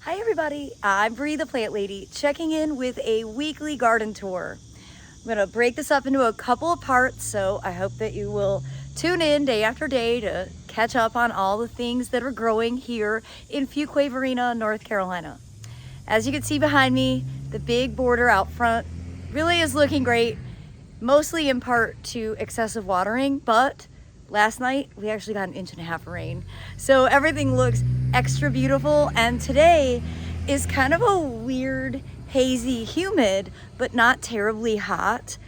Hi everybody, I'm Bree the Plant Lady, checking in with a weekly garden tour. I'm gonna break this up into a couple of parts, so I hope that you will tune in day after day to catch up on all the things that are growing here in Fuquay-Varina, North Carolina. As you can see behind me, the big border out front really is looking great, mostly in part to excessive watering, but last night we actually got 1.5 inches of rain. So everything looks extra beautiful, and today is kind of a weird, hazy, humid, but not terribly hot.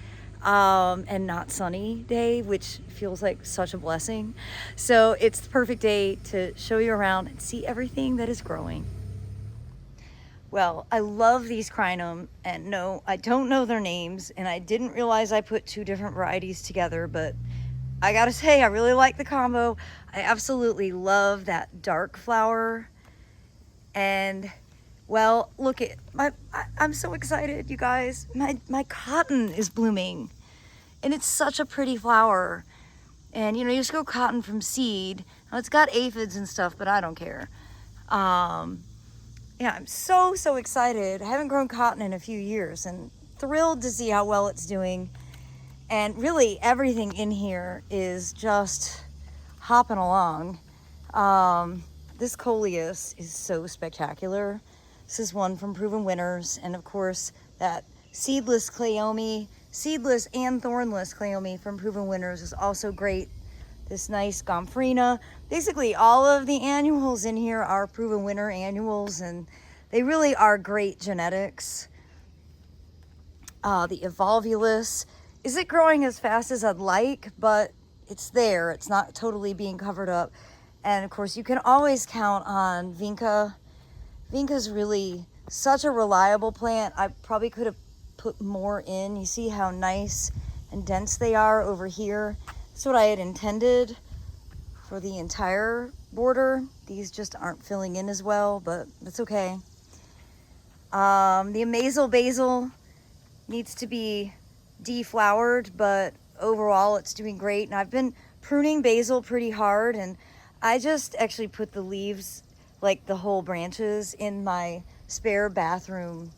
And not sunny day, which feels like such a blessing. So it's the perfect day to show you around and see everything that is growing. Well, I love these crinum, and no, I don't know their names, and I didn't realize I put two different varieties together, but I gotta say, I really like the combo. I absolutely love that dark flower, and well, look at I'm so excited, you guys. My cotton is blooming, and it's such a pretty flower. And you just go cotton from seed. Now, it's got aphids and stuff, but I don't care. Um, yeah, I'm so excited. I haven't grown cotton in a few years and thrilled to see how well it's doing. And really everything in here is just hopping along. This coleus is so spectacular. This is one from Proven Winners, and of course that seedless cleome, seedless and thornless cleome from Proven Winners is also great. This nice gomphrena. Basically all of the annuals in here are Proven Winner annuals, and they really are great genetics. The evolvulus isn't growing as fast as I'd like, but it's there. It's not totally being covered up. And of course you can always count on vinca. Vinca's really such a reliable plant. I probably could have put more in. You see how nice and dense they are over here. That's what I had intended for the entire border. These just aren't filling in as well, but that's okay. The amazel basil needs to be deflowered, but overall it's doing great. And I've been pruning basil pretty hard, and I just actually put the leaves, like the whole branches, in my spare bathroom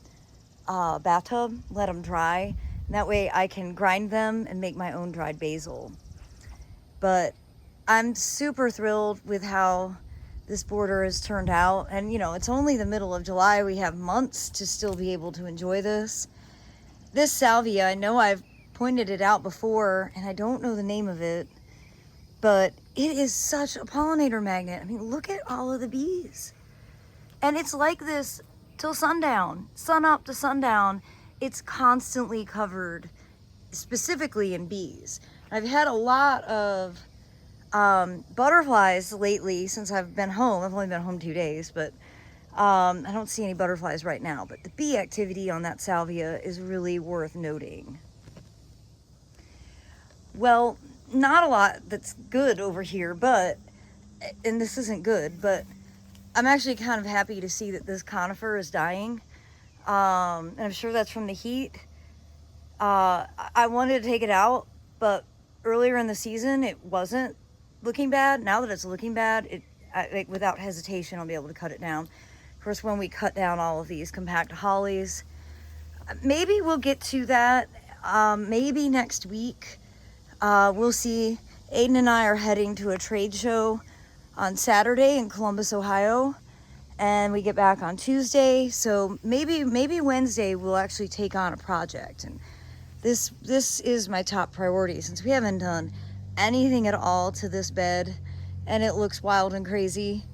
bathtub, let them dry, and that way I can grind them and make my own dried basil. But I'm super thrilled with how this border has turned out, and it's only the middle of July. We have months to still be able to enjoy this. This salvia, I know I've pointed it out before, and I don't know the name of it, but it is such a pollinator magnet. I mean, look at all of the bees. And it's like this till sundown, sun up to sundown. It's constantly covered, specifically in bees. I've had a lot of butterflies lately since I've been home. I've only been home 2 days, but I don't see any butterflies right now. But the bee activity on that salvia is really worth noting. Well, not a lot that's good over here, and this isn't good, but I'm actually kind of happy to see that this conifer is dying. And I'm sure that's from the heat. I wanted to take it out, but earlier in the season it wasn't looking bad. Now that it's looking bad, without hesitation I'll be able to cut it down. Of course, when we cut down all of these compact hollies, maybe we'll get to that maybe next week. We'll see. Aiden and I are heading to a trade show on Saturday in Columbus, Ohio, and we get back on Tuesday. So maybe Wednesday we'll actually take on a project, and this is my top priority since we haven't done anything at all to this bed, and it looks wild and crazy.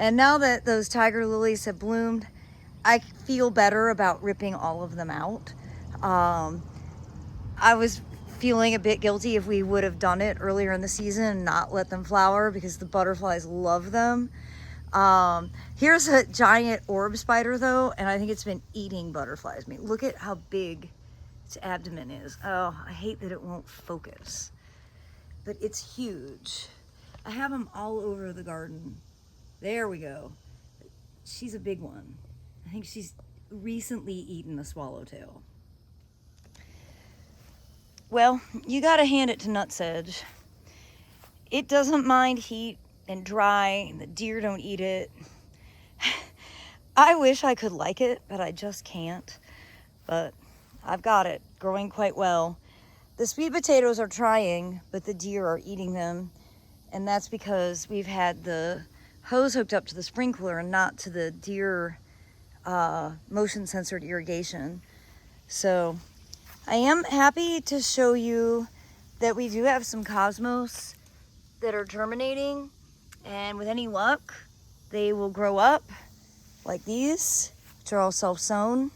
And now that those tiger lilies have bloomed, I feel better about ripping all of them out. I was feeling a bit guilty if we would have done it earlier in the season and not let them flower, because the butterflies love them. Here's a giant orb spider though, and I think it's been eating butterflies. I mean, look at how big its abdomen is. Oh, I hate that it won't focus, but it's huge. I have them all over the garden. There we go. She's a big one. I think she's recently eaten a swallowtail. Well, you gotta hand it to Nutsedge. It doesn't mind heat and dry, and the deer don't eat it. I wish I could like it, but I just can't. But I've got it growing quite well. The sweet potatoes are trying, but the deer are eating them. And that's because we've had the hose hooked up to the sprinkler and not to the deer motion censored irrigation. So I am happy to show you that we do have some cosmos that are germinating, and with any luck they will grow up like these, which are all self-sown.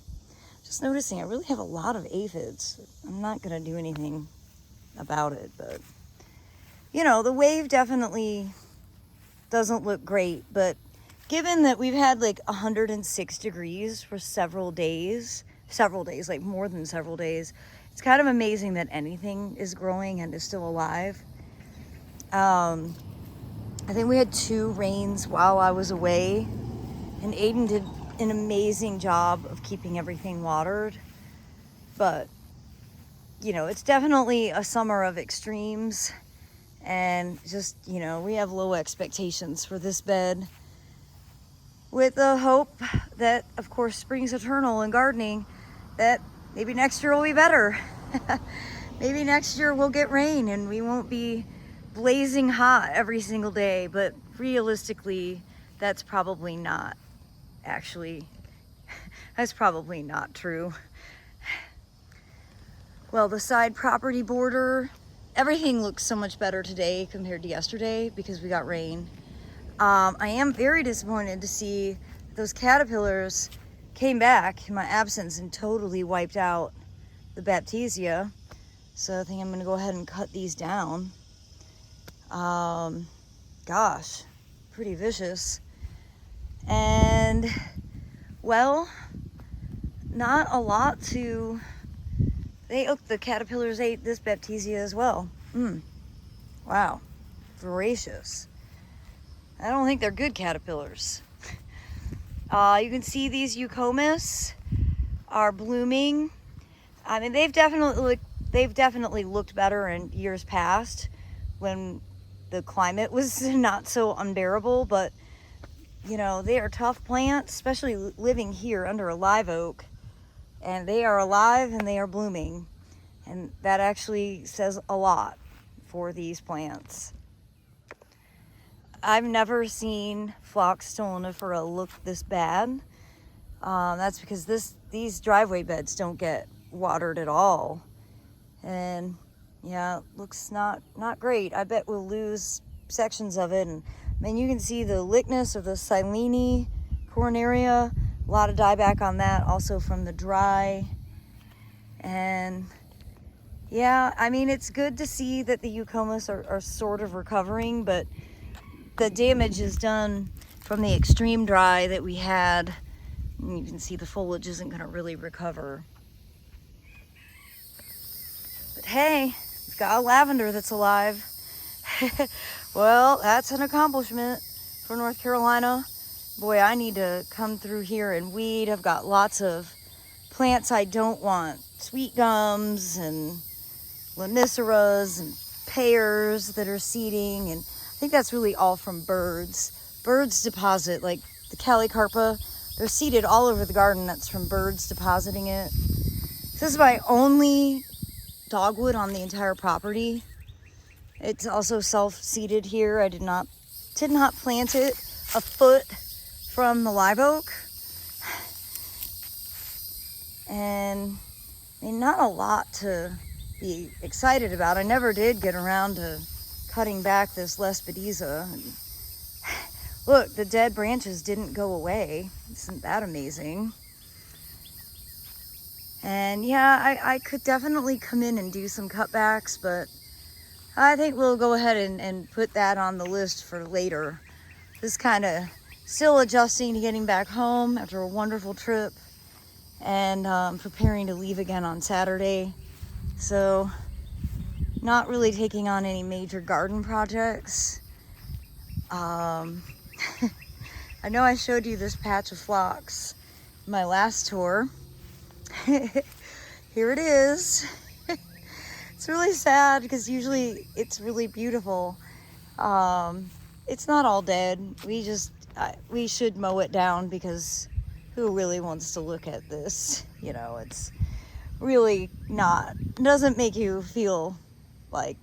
Just noticing I really have a lot of aphids. I'm not gonna do anything about it, but you know, the wave definitely doesn't look great, but given that we've had like 106 degrees for several days, like more than several days, it's kind of amazing that anything is growing and is still alive. I think we had 2 rains while I was away, and Aiden did an amazing job of keeping everything watered. But, you know, it's definitely a summer of extremes, and just, you know, we have low expectations for this bed, with the hope that, of course, spring's eternal in gardening, that maybe next year will be better. Maybe next year we'll get rain and we won't be blazing hot every single day, but realistically, that's probably not that's probably not true. Well, the side property border, everything looks so much better today compared to yesterday because we got rain. I am very disappointed to see those caterpillars came back in my absence and totally wiped out the Baptisia. So I think I'm gonna go ahead and cut these down. Gosh, pretty vicious. And well, not a lot to, the caterpillars ate this Baptisia as well. Wow, voracious. I don't think they're good caterpillars. You can see these Eucomis are blooming. I mean, they've definitely looked better in years past when the climate was not so unbearable, but you know, they are tough plants, especially living here under a live oak, and they are alive and they are blooming, and that actually says a lot for these plants. I've never seen Phlox stolonifera look this bad. That's because these driveway beds don't get watered at all, and yeah, it looks not great. I bet we'll lose sections of it. And I mean, you can see the lichtness of the Silene coronaria, a lot of dieback on that, also from the dry. And yeah, I mean, it's good to see that the Eucomis are sort of recovering, but the damage is done from the extreme dry that we had. And you can see the foliage isn't going to really recover. But hey, we've got a lavender that's alive. Well, that's an accomplishment for North Carolina. Boy, I need to come through here and weed. I've got lots of plants I don't want. Sweet gums and laniceras and pears that are seeding. And I think that's really all from birds. Birds deposit, like the Calicarpa, they're seeded all over the garden. That's from birds depositing it. This is my only dogwood on the entire property. It's also self-seeded here. I did not plant it a foot from the live oak. And I mean, not a lot to be excited about. I never did get around to cutting back this Lespedeza. Look, the dead branches didn't go away. Isn't that amazing? And yeah, I could definitely come in and do some cutbacks, but I think we'll go ahead and put that on the list for later. Just kind of still adjusting to getting back home after a wonderful trip, and preparing to leave again on Saturday. So not really taking on any major garden projects. I know I showed you this patch of phlox in my last tour. Here it is. It's really sad because usually it's really beautiful. It's not all dead. We should mow it down because who really wants to look at this? You know, it's really not, doesn't make you feel like,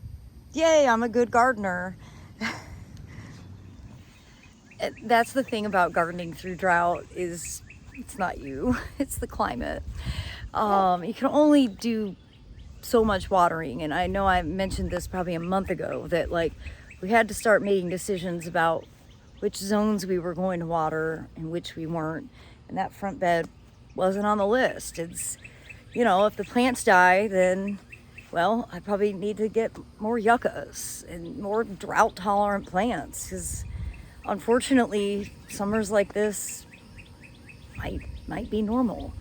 yay, I'm a good gardener. That's the thing about gardening through drought, is it's not you, it's the climate. You can only do so much watering, and I know I mentioned this probably a month ago, that like we had to start making decisions about which zones we were going to water and which we weren't, and that front bed wasn't on the list. It's, you know, if the plants die, then, well, I probably need to get more yuccas and more drought tolerant plants, because unfortunately summers like this might be normal.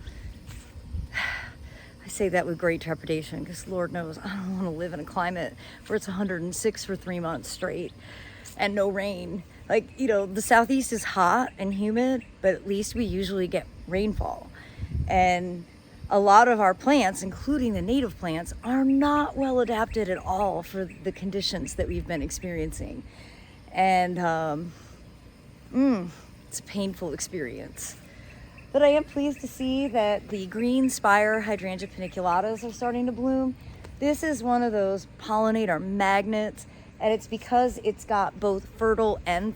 I say that with great trepidation, because Lord knows I don't want to live in a climate where it's 106 for 3 months straight and no rain. Like, you know, the Southeast is hot and humid, but at least we usually get rainfall. And a lot of our plants, including the native plants, are not well adapted at all for the conditions that we've been experiencing. And it's a painful experience. But I am pleased to see that the green spire hydrangea paniculatas are starting to bloom. This is one of those pollinator magnets, and it's because it's got both fertile and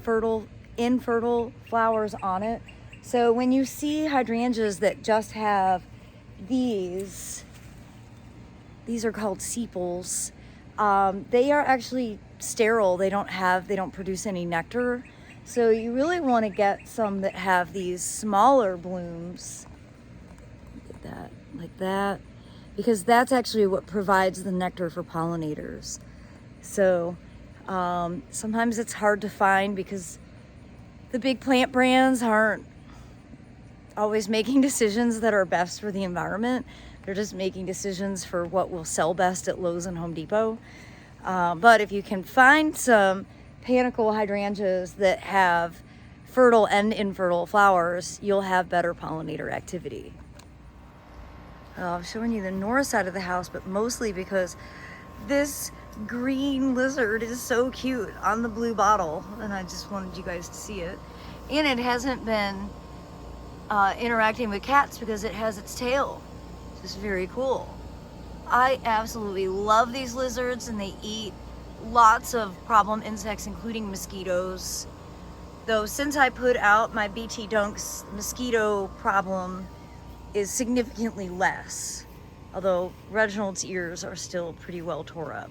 infertile flowers on it. So when you see hydrangeas that just have these are called sepals. They are actually sterile. They don't produce any nectar. So you really want to get some that have these smaller blooms. Look at that, like that, because that's actually what provides the nectar for pollinators. So sometimes it's hard to find because the big plant brands aren't always making decisions that are best for the environment. They're just making decisions for what will sell best at Lowe's and Home Depot. But if you can find some panicle hydrangeas that have fertile and infertile flowers, you'll have better pollinator activity. I'm showing you the north side of the house, but mostly because this green lizard is so cute on the blue bottle, and I just wanted you guys to see it. And it hasn't been interacting with cats because it has its tail, which is very cool. I absolutely love these lizards, and they eat lots of problem insects, including mosquitoes. Though since I put out my BT Dunks, mosquito problem is significantly less, although Reginald's ears are still pretty well tore up.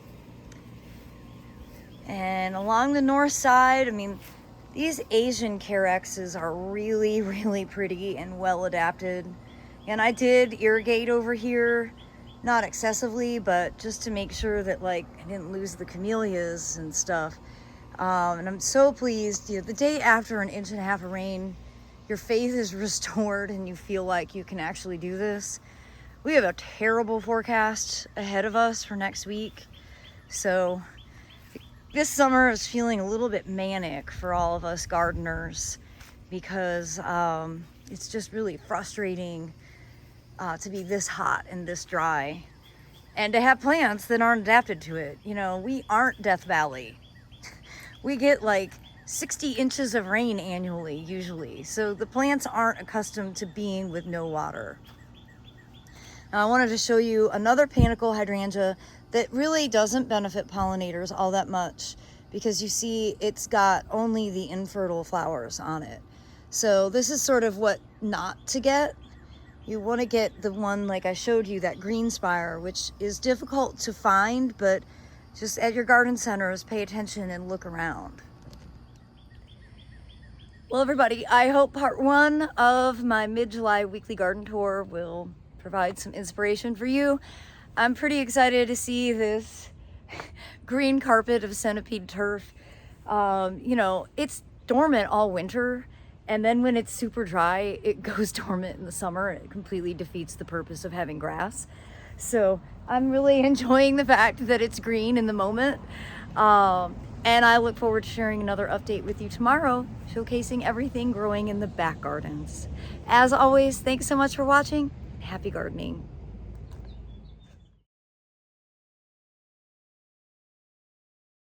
And along the north side, I mean, these Asian Carexes are really, really pretty and well adapted. And I did irrigate over here, not excessively, but just to make sure that like I didn't lose the camellias and stuff. And I'm so pleased, you know, the day after an 1.5 inches of rain, your faith is restored and you feel like you can actually do this. We have a terrible forecast ahead of us for next week. So this summer is feeling a little bit manic for all of us gardeners, because it's just really frustrating to be this hot and this dry, and to have plants that aren't adapted to it. You know, we aren't Death Valley. We get like 60 inches of rain annually, usually. So the plants aren't accustomed to being with no water. Now I wanted to show you another panicle hydrangea that really doesn't benefit pollinators all that much, because you see it's got only the infertile flowers on it. So this is sort of what not to get. You want to get the one like I showed you, that green spire, which is difficult to find, but just at your garden centers, pay attention and look around. Well, everybody, I hope part 1 of my mid-July weekly garden tour will provide some inspiration for you. I'm pretty excited to see this green carpet of centipede turf. You know, it's dormant all winter, and then when it's super dry, it goes dormant in the summer. It completely defeats the purpose of having grass. So I'm really enjoying the fact that it's green in the moment. And I look forward to sharing another update with you tomorrow, showcasing everything growing in the back gardens. As always, thanks so much for watching. Happy gardening.